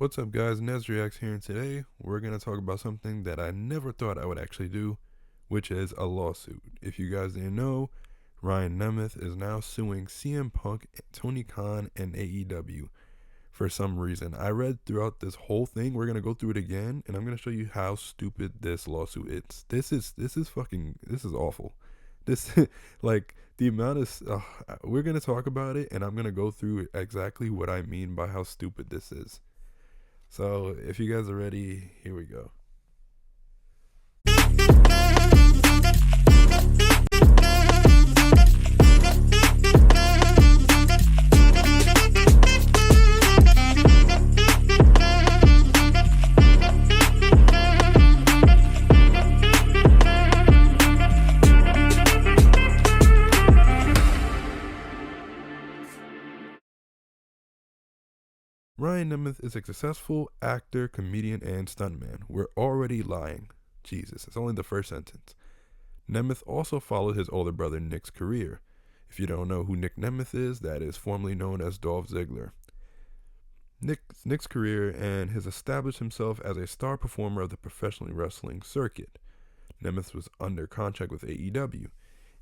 What's up, guys? NezReacts here, and today we're going to talk about something that I never thought I would actually do, which is a lawsuit. If you guys didn't know, Ryan Nemeth is now suing Cmpunk, Tonykhan, and AEW for some reason. I read throughout this whole thing. We're going to go through it again, and I'm going to show you how stupid this lawsuit is. This is awful. This, like, the amount of, we're going to talk about it, and I'm going to go through exactly what I mean by how stupid this is. So, if you guys are ready, here we go. Ryan Nemeth is a successful actor, comedian, and stuntman. We're already lying. Jesus, it's only the first sentence. Nemeth also followed his older brother Nick's career. If you don't know who Nick Nemeth is, that is formerly known as Dolph Ziggler. Nick's career and has established himself as a star performer of the professional wrestling circuit. Nemeth was under contract with AEW.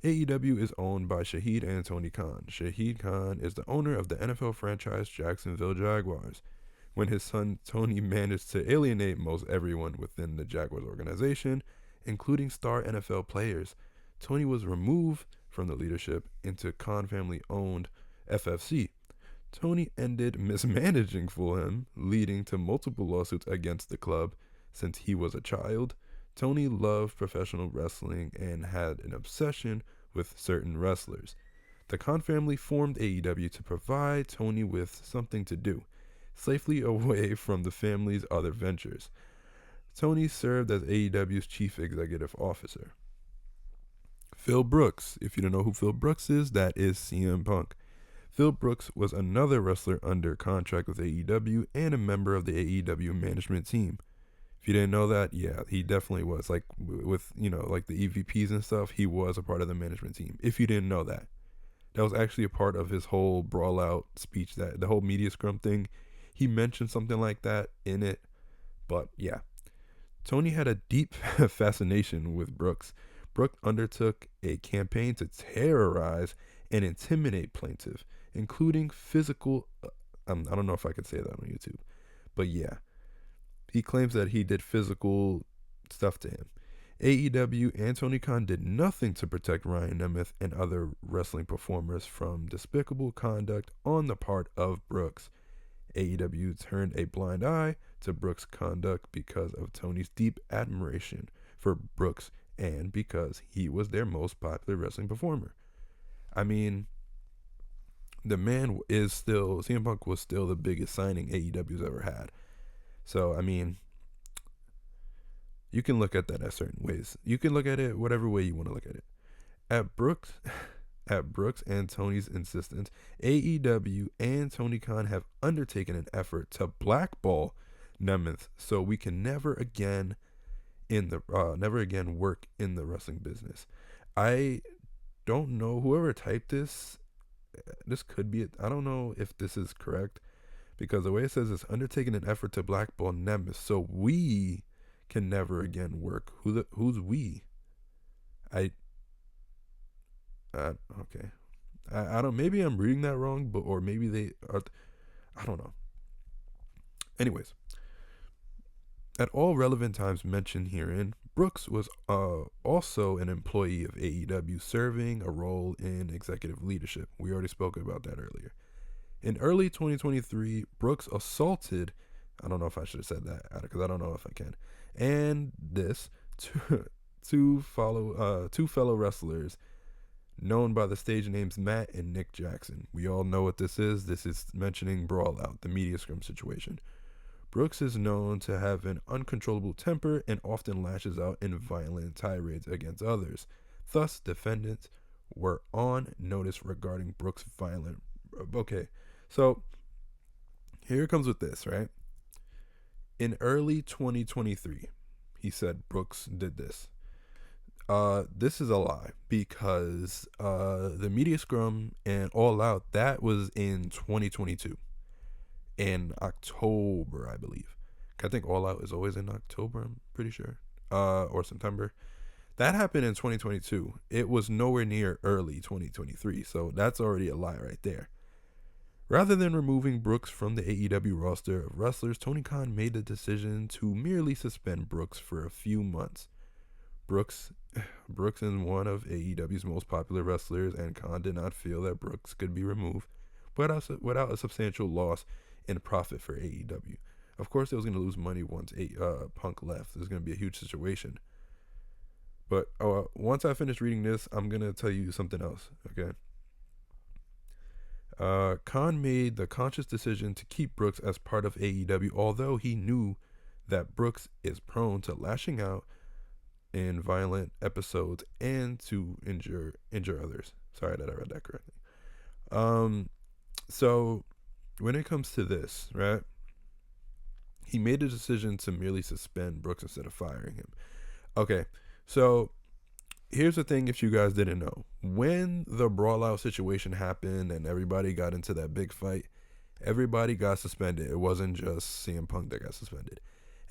AEW is owned by Shahid and Tonykhan. Shahid Khan is the owner of the NFL franchise Jacksonville Jaguars. When his son Tony managed to alienate most everyone within the Jaguars organization, including star NFL players, Tony was removed from the leadership into Khan family-owned FFC. Tony ended mismanaging for him, leading to multiple lawsuits against the club since he was a child. Tony loved professional wrestling and had an obsession with certain wrestlers. The Khan family formed AEW to provide Tony with something to do, safely away from the family's other ventures. Tony served as AEW's chief executive officer. Phil Brooks. If you don't know who Phil Brooks is, that is CM Punk. Phil Brooks was another wrestler under contract with AEW and a member of the AEW management team. If you didn't know that, yeah, he definitely was. Like, with, like the EVPs and stuff, he was a part of the management team. If you didn't know that. That was actually a part of his whole brawl out speech, that the whole media scrum thing. He mentioned something like that in it. But, yeah. Tony had a deep fascination with Brooks. Brooks undertook a campaign to terrorize and intimidate plaintiff, including physical... I don't know if I could say that on YouTube. But, yeah. He claims that he did physical stuff to him. AEW and Tony Khan did nothing to protect Ryan Nemeth and other wrestling performers from despicable conduct on the part of Brooks. AEW turned a blind eye to Brooks' conduct because of Tony's deep admiration for Brooks and because he was their most popular wrestling performer. I mean, the man is still... CM Punk was still the biggest signing AEW's ever had. So, I mean, you can look at that at certain ways. You can look at it whatever way you want to look at it. At Brooks and Tony's insistence, AEW and Tony Khan have undertaken an effort to blackball Nemeth so we can never again work in the wrestling business. I don't know, whoever typed this could be it. I don't know if this is correct. Because the way it says it's undertaking an effort to blackball Nemeth so we can never again work. Who's we? Okay. I don't. Maybe I'm reading that wrong, or maybe they are. I don't know. Anyways, at all relevant times mentioned herein, Brooks was also an employee of AEW, serving a role in executive leadership. We already spoke about that earlier. In early 2023, Brooks assaulted, I don't know if I should have said that because I don't know if I can, and two fellow wrestlers known by the stage names Matt and Nick Jackson. We all know what this is. This is mentioning Brawl Out, the media scrum situation. Brooks is known to have an uncontrollable temper and often lashes out in violent tirades against others. Thus, defendants were on notice regarding Brooks' violent... Okay. So, here it comes with this, right? In early 2023, he said Brooks did this. This is a lie because the media scrum and All Out, that was in 2022. in October, I believe. I think All Out is always in October, I'm pretty sure. Or September. That happened in 2022. It was nowhere near early 2023, so that's already a lie right there. Rather than removing Brooks from the AEW roster of wrestlers, Tonykhan made the decision to merely suspend Brooks for a few months. Brooks is one of AEW's most popular wrestlers, and Khan did not feel that Brooks could be removed without a substantial loss in profit for AEW. Of course, it was going to lose money once Punk left. It was going to be a huge situation. But once I finish reading this, I'm going to tell you something else, okay? Khan made the conscious decision to keep Brooks as part of AEW, although he knew that Brooks is prone to lashing out in violent episodes and to injure others. Sorry that I read that correctly. So when it comes to this, right? He made a decision to merely suspend Brooks instead of firing him. Okay, so here's the thing, if you guys didn't know. When the brawl out situation happened and everybody got into that big fight, everybody got suspended. It wasn't just CM Punk that got suspended.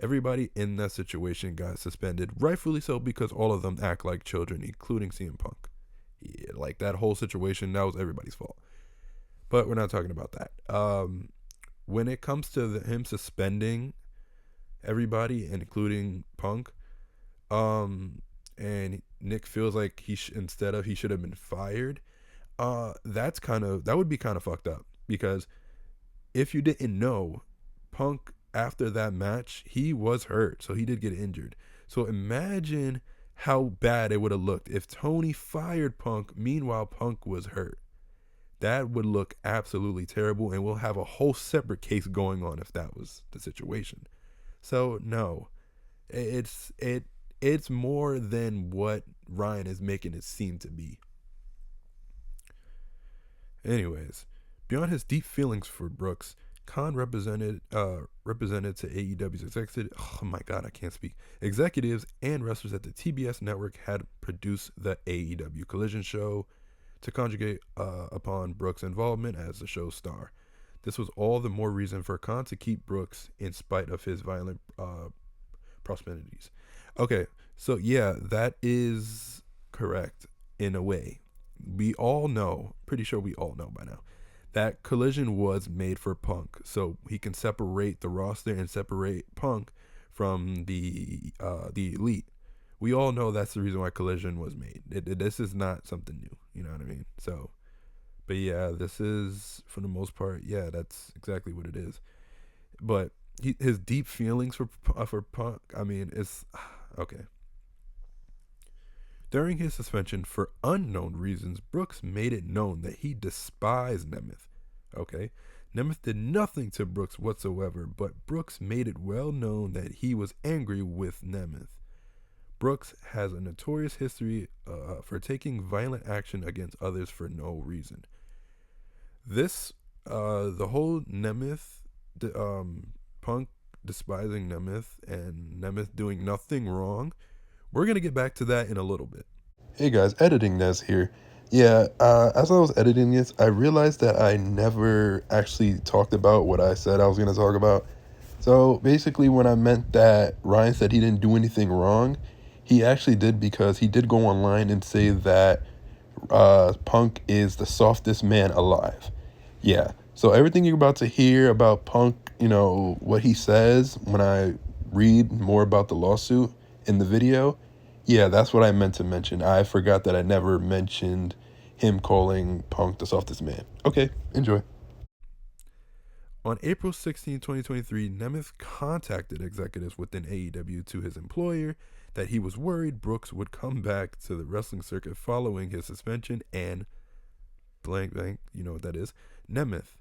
Everybody in that situation got suspended, rightfully so, because all of them act like children, including CM Punk. Yeah, like that whole situation, that was everybody's fault. But we're not talking about that. When it comes to him suspending everybody, including Punk, and Nick feels like he should have been fired. That would be kind of fucked up, because if you didn't know, Punk after that match, he was hurt, so he did get injured. So imagine how bad it would have looked if Tony fired Punk, meanwhile Punk was hurt. That would look absolutely terrible, and we'll have a whole separate case going on if that was the situation. So no, it's more than what Ryan is making it seem to be. Anyways, beyond his deep feelings for Brooks, Khan represented to AEW's executives and wrestlers at the TBS network had produced the AEW Collision show to conjugate upon Brooks' involvement as the show's star. This was all the more reason for Khan to keep Brooks in spite of his violent prosperities. Okay, so yeah, that is correct in a way. We all know, pretty sure we all know by now, that Collision was made for Punk, so he can separate the roster and separate Punk from the elite. We all know that's the reason why Collision was made. This is not something new, you know what I mean? So, but yeah, this is, for the most part, yeah, that's exactly what it is. But his deep feelings for Punk, I mean, it's okay. During his suspension for unknown reasons, Brooks made it known that he despised Nemeth. Okay, Nemeth did nothing to Brooks whatsoever, but Brooks made it well known that he was angry with Nemeth. Brooks has a notorious history for taking violent action against others for no reason. This, the whole Nemeth, Punk despising Nemeth and Nemeth doing nothing wrong, we're going to get back to that in a little bit. Hey guys, editing Nez here. Yeah, as I was editing this, I realized that I never actually talked about what I said I was going to talk about. So basically, when I meant that Ryan said he didn't do anything wrong, he actually did, because he did go online and say that Punk is the softest man alive. Yeah, so everything you're about to hear about Punk, what he says when I read more about the lawsuit in the video, yeah, that's what I meant to mention. I forgot that I never mentioned him calling Punk the softest man. Okay, enjoy. On April 16, 2023, Nemeth contacted executives within AEW to his employer that he was worried Brooks would come back to the wrestling circuit following his suspension and blank, you know what that is, Nemeth.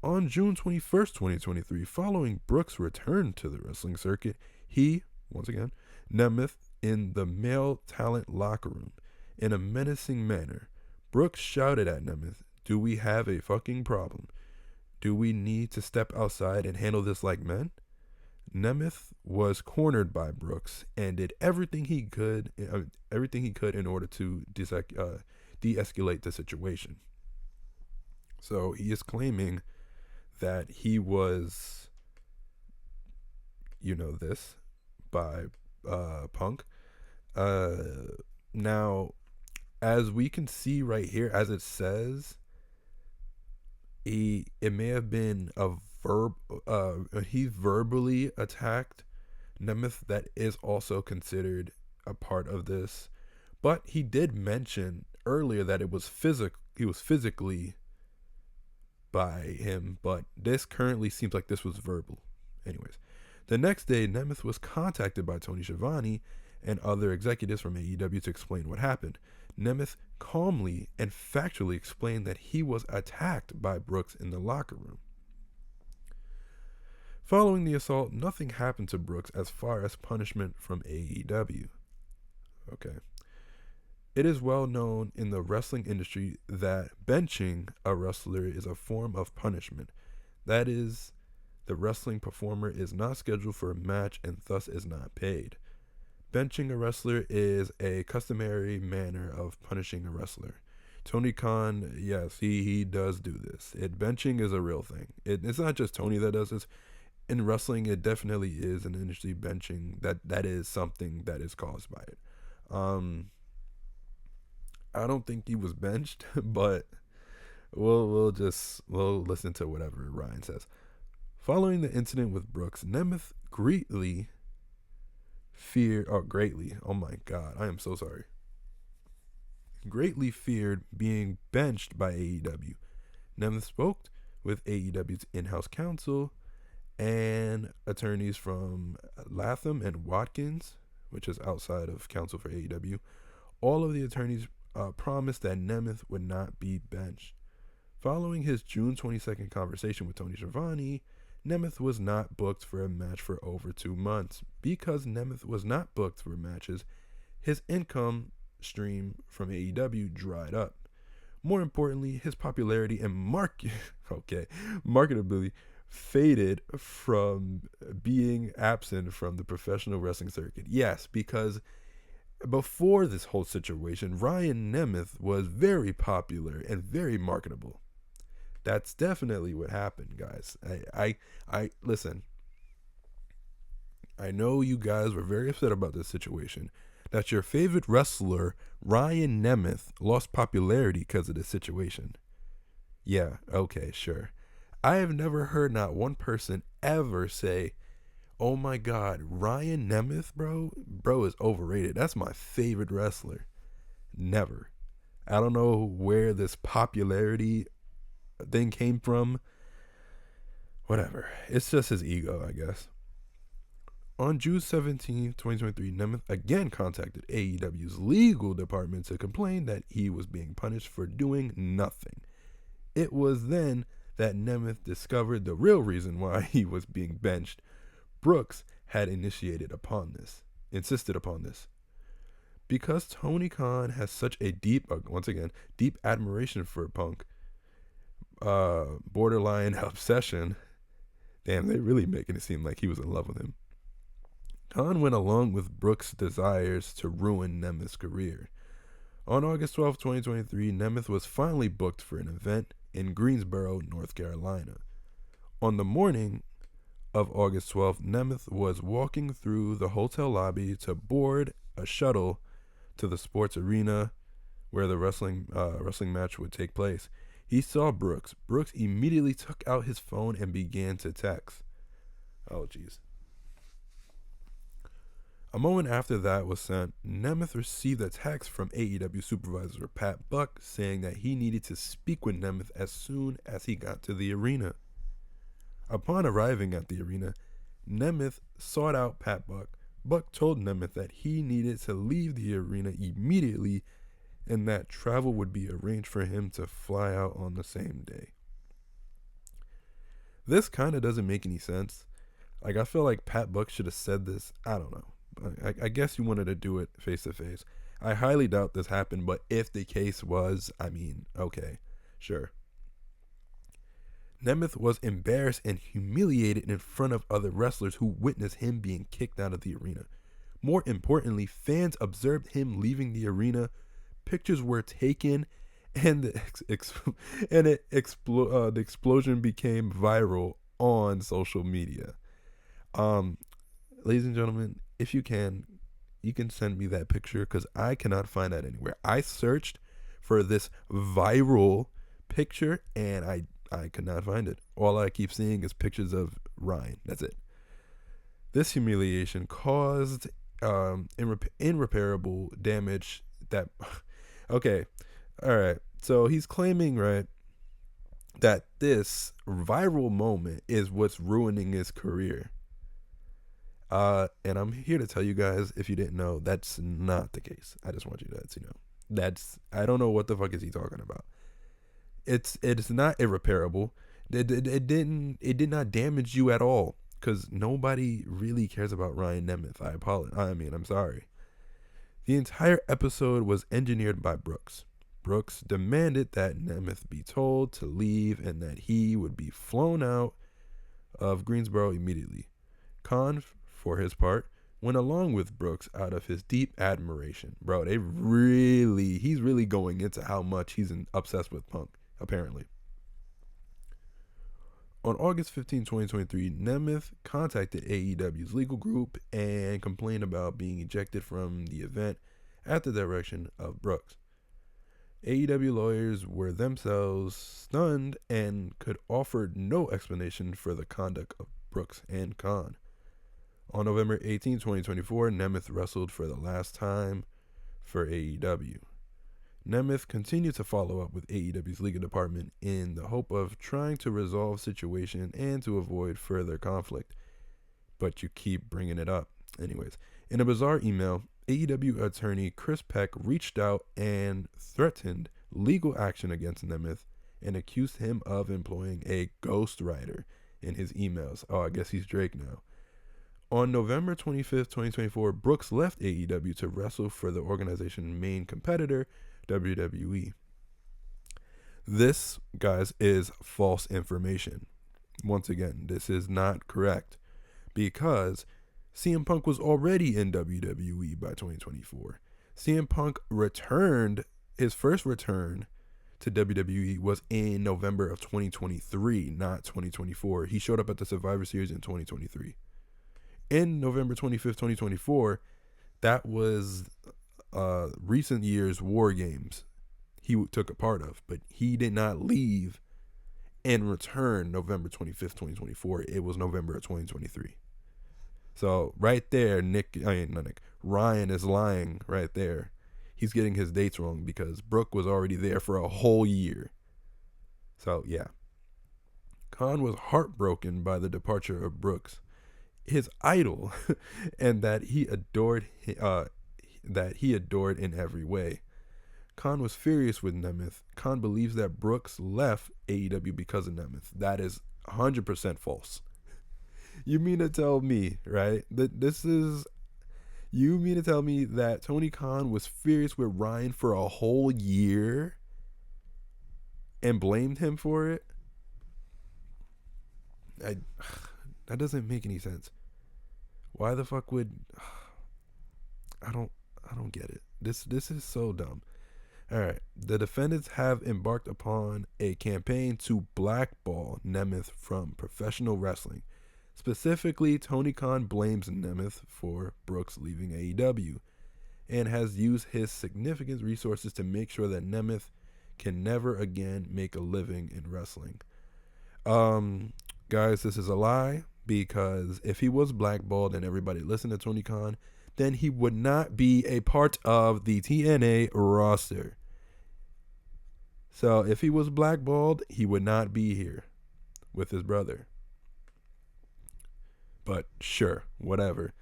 On June 21st, 2023, following Brooks' return to the wrestling circuit, he, once again, Nemeth, in the male talent locker room, in a menacing manner, Brooks shouted at Nemeth, "Do we have a fucking problem? Do we need to step outside and handle this like men?" Nemeth was cornered by Brooks and did everything he could in order to de-escalate the situation. So he is claiming that he was, this by Punk. Uh, Now, as we can see right here, as it says, it may have been a verb. He verbally attacked Nemeth. That is also considered a part of this, but he did mention earlier that it was physic. He was physically by him, but this currently seems like this was verbal. Anyways, the next day, Nemeth was contacted by Tony Schiavone and other executives from AEW to explain what happened. Nemeth calmly and factually explained that he was attacked by Brooks in the locker room. Following the assault, nothing happened to Brooks as far as punishment from AEW. Okay. It is well known in the wrestling industry that benching a wrestler is a form of punishment. That is, the wrestling performer is not scheduled for a match and thus is not paid. Benching a wrestler is a customary manner of punishing a wrestler. Tonykhan, yes, he does do this. Benching is a real thing. It's not just Tony that does this. In wrestling, it definitely is an industry benching. That is something that is caused by it. I don't think he was benched, but we'll listen to whatever Ryan says. Following the incident with Brooks, Nemeth greatly feared. Oh my God, I am so sorry. Greatly feared being benched by AEW. Nemeth spoke with AEW's in-house counsel and attorneys from Latham and Watkins, which is outside of counsel for AEW. All of the attorneys promised that Nemeth would not be benched. Following his June 22nd conversation with Tony Schiavone, Nemeth was not booked for a match for over 2 months. Because Nemeth was not booked for matches, his income stream from AEW dried up. More importantly, his popularity and marketability faded from being absent from the professional wrestling circuit. Yes, because before this whole situation, Ryan Nemeth was very popular and very marketable. That's definitely what happened, guys. I listen. I know you guys were very upset about this situation. That your favorite wrestler, Ryan Nemeth, lost popularity because of this situation. Yeah, okay, sure. I have never heard not one person ever say, "Oh my God, Ryan Nemeth, bro is overrated. That's my favorite wrestler." Never. I don't know where this popularity thing came from. Whatever. It's just his ego, I guess. On June 17, 2023, Nemeth again contacted AEW's legal department to complain that he was being punished for doing nothing. It was then that Nemeth discovered the real reason why he was being benched. Brooks had insisted upon this. Because Tonykhan has such a deep admiration for Punk, borderline obsession. Damn, they're really making it seem like he was in love with him. Khan went along with Brooks' desires to ruin Nemeth's career. On August 12, 2023, Nemeth was finally booked for an event in Greensboro, North Carolina. On the morning of August 12th, Nemeth was walking through the hotel lobby to board a shuttle to the sports arena where the wrestling match would take place. He saw Brooks. Brooks immediately took out his phone and began to text. Oh, jeez. A moment after that was sent, Nemeth received a text from AEW supervisor Pat Buck saying that he needed to speak with Nemeth as soon as he got to the arena. Upon arriving at the arena, Nemeth sought out Pat Buck. Buck told Nemeth that he needed to leave the arena immediately and that travel would be arranged for him to fly out on the same day. This kind of doesn't make any sense. Like, I feel like Pat Buck should have said this. I don't know. I guess you wanted to do it face to face. I highly doubt this happened, but if the case was, I mean, okay, sure. Nemeth was embarrassed and humiliated in front of other wrestlers who witnessed him being kicked out of the arena. More importantly, fans observed him leaving the arena. Pictures were taken, and the explosion became viral on social media. Um, Ladies and gentlemen, if you can send me that picture because I cannot find that anywhere. I searched for this viral picture and I could not find it. All I keep seeing is pictures of Ryan. That's it. This humiliation caused irreparable damage that okay, all right. So he's claiming, right, that this viral moment is what's ruining his career. And I'm here to tell you guys, if you didn't know, that's not the case. I just want you to know. That's I don't know what the fuck is he talking about. It's not irreparable. It did not damage you at all because nobody really cares about Ryan Nemeth. I apologize. I mean, I'm sorry. The entire episode was engineered by Brooks. Brooks demanded that Nemeth be told to leave and that he would be flown out of Greensboro immediately. Khan, for his part, went along with Brooks out of his deep admiration. Bro, he's really going into how much he's obsessed with Punk, apparently. On August 15, 2023, Nemeth contacted AEW's legal group and complained about being ejected from the event at the direction of Brooks. AEW lawyers were themselves stunned and could offer no explanation for the conduct of Brooks and Khan. On November 18, 2024, Nemeth wrestled for the last time for AEW. Nemeth continued to follow up with AEW's legal department in the hope of trying to resolve the situation and to avoid further conflict. But you keep bringing it up. Anyways, in a bizarre email, AEW attorney Chris Peck reached out and threatened legal action against Nemeth and accused him of employing a ghostwriter in his emails. Oh, I guess he's Drake now. On November 25th, 2024, Brooks left AEW to wrestle for the organization's main competitor, WWE. This, guys, is false information. Once again, this is not correct because Cmpunk was already in WWE by 2024. Cmpunk returned, his first return to WWE was in November of 2023, not 2024. He showed up at the Survivor Series in 2023. In November 25th, 2024, that was recent years War Games he took a part of, but he did not leave and return November 25th, 2024. It was November of 2023. So right there, Ryan is lying right there. He's getting his dates wrong because Brooke was already there for a whole year. So yeah. Khan was heartbroken by the departure of Brooks, his idol, and that he adored in every way. Khan was furious with Nemeth. Khan believes that Brooks left AEW because of Nemeth. That is 100% false. You mean to tell me, right? You mean to tell me that Tonykhan was furious with Ryan for a whole year and blamed him for it? That doesn't make any sense. Why the fuck would I don't get it. This is so dumb. All right, the defendants have embarked upon a campaign to blackball Nemeth from professional wrestling. Specifically, Tonykhan blames Nemeth for Brooks leaving AEW and has used his significant resources to make sure that Nemeth can never again make a living in wrestling. Guys, this is a lie because if he was blackballed and everybody listened to Tonykhan, then he would not be a part of the TNA roster. So if he was blackballed, he would not be here with his brother. But sure, whatever.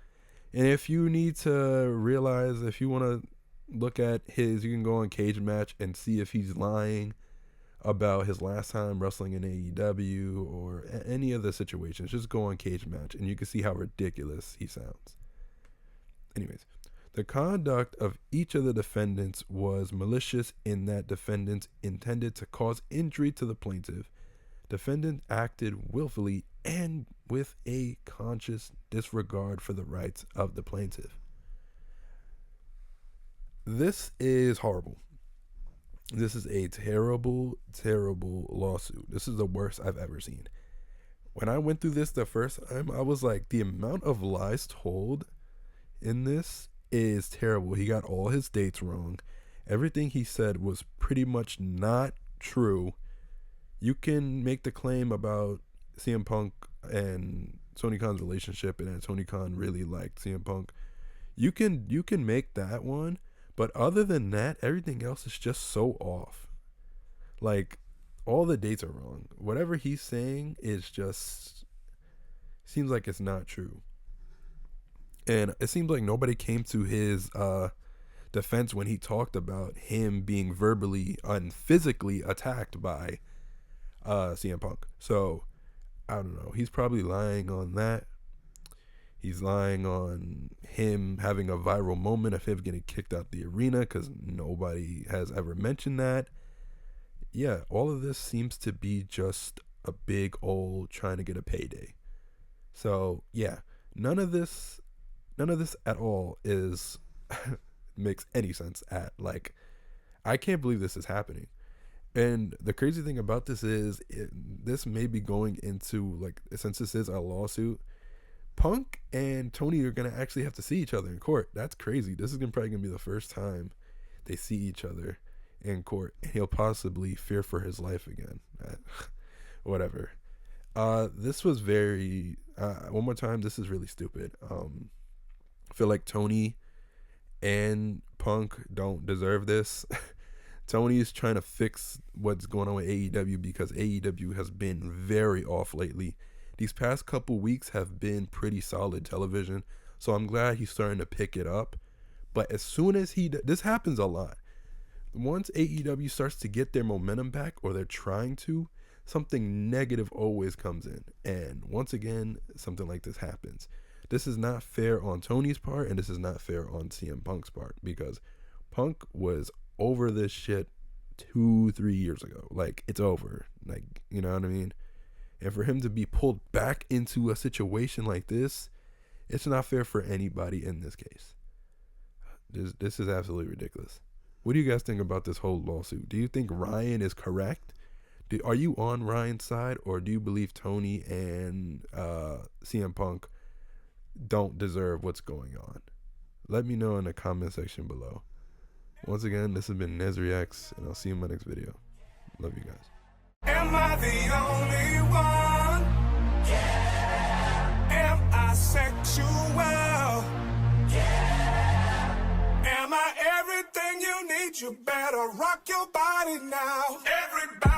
And if you need to realize, if you want to look at you can go on Cage Match and see if he's lying about his last time wrestling in AEW or any other situations. Just go on Cage Match and you can see how ridiculous he sounds. Anyways, the conduct of each of the defendants was malicious in that defendants intended to cause injury to the plaintiff. Defendant acted willfully and with a conscious disregard for the rights of the plaintiff. This is horrible. This is a terrible, terrible lawsuit. This is the worst I've ever seen. When I went through this the first time, I was like, the amount of lies told in this is terrible. He got all his dates wrong. Everything he said was pretty much not true. You can make the claim about CM Punk and Tonykhan's relationship and that Tonykhan really liked CM Punk. You can make that one, but other than that, everything else is just so off. Like all the dates are wrong. Whatever he's saying is just seems like it's not true. And it seems like nobody came to his defense when he talked about him being verbally and physically attacked by CM Punk. So I don't know. He's probably lying on that. He's lying on him having a viral moment of him getting kicked out the arena because nobody has ever mentioned that. Yeah, all of this seems to be just a big old trying to get a payday. So yeah, none of this, none of this at all is makes any sense. At like, I can't believe this is happening. And the crazy thing about this is, this may be going into like, since this is a lawsuit, Punk and Tony are gonna actually have to see each other in court. That's crazy. This is probably gonna be the first time they see each other in court, and he'll possibly fear for his life again. Whatever. This was very. One more time. This is really stupid. I feel like Tony and Punk don't deserve this. Tony is trying to fix what's going on with AEW because AEW has been very off lately. These past couple weeks have been pretty solid television, so I'm glad he's starting to pick it up. But as soon as this happens a lot. Once AEW starts to get their momentum back, or they're trying to, something negative always comes in. And once again, something like this happens. This is not fair on Tony's part, and this is not fair on CM Punk's part, because Punk was over this shit 2-3 years ago. Like, it's over. Like, you know what I mean? And for him to be pulled back into a situation like this, it's not fair for anybody in this case. This is absolutely ridiculous. What do you guys think about this whole lawsuit? Do you think Ryan is correct? Are you on Ryan's side, or do you believe Tony and CM Punk don't deserve what's going on? Let me know in the comment section below. Once again, this has been NezReacts, and I'll see you in my next video. Love you guys. Am I the only one? Yeah. Am I sexual? Yeah. Am I everything you need? You better rock your body now. Everybody.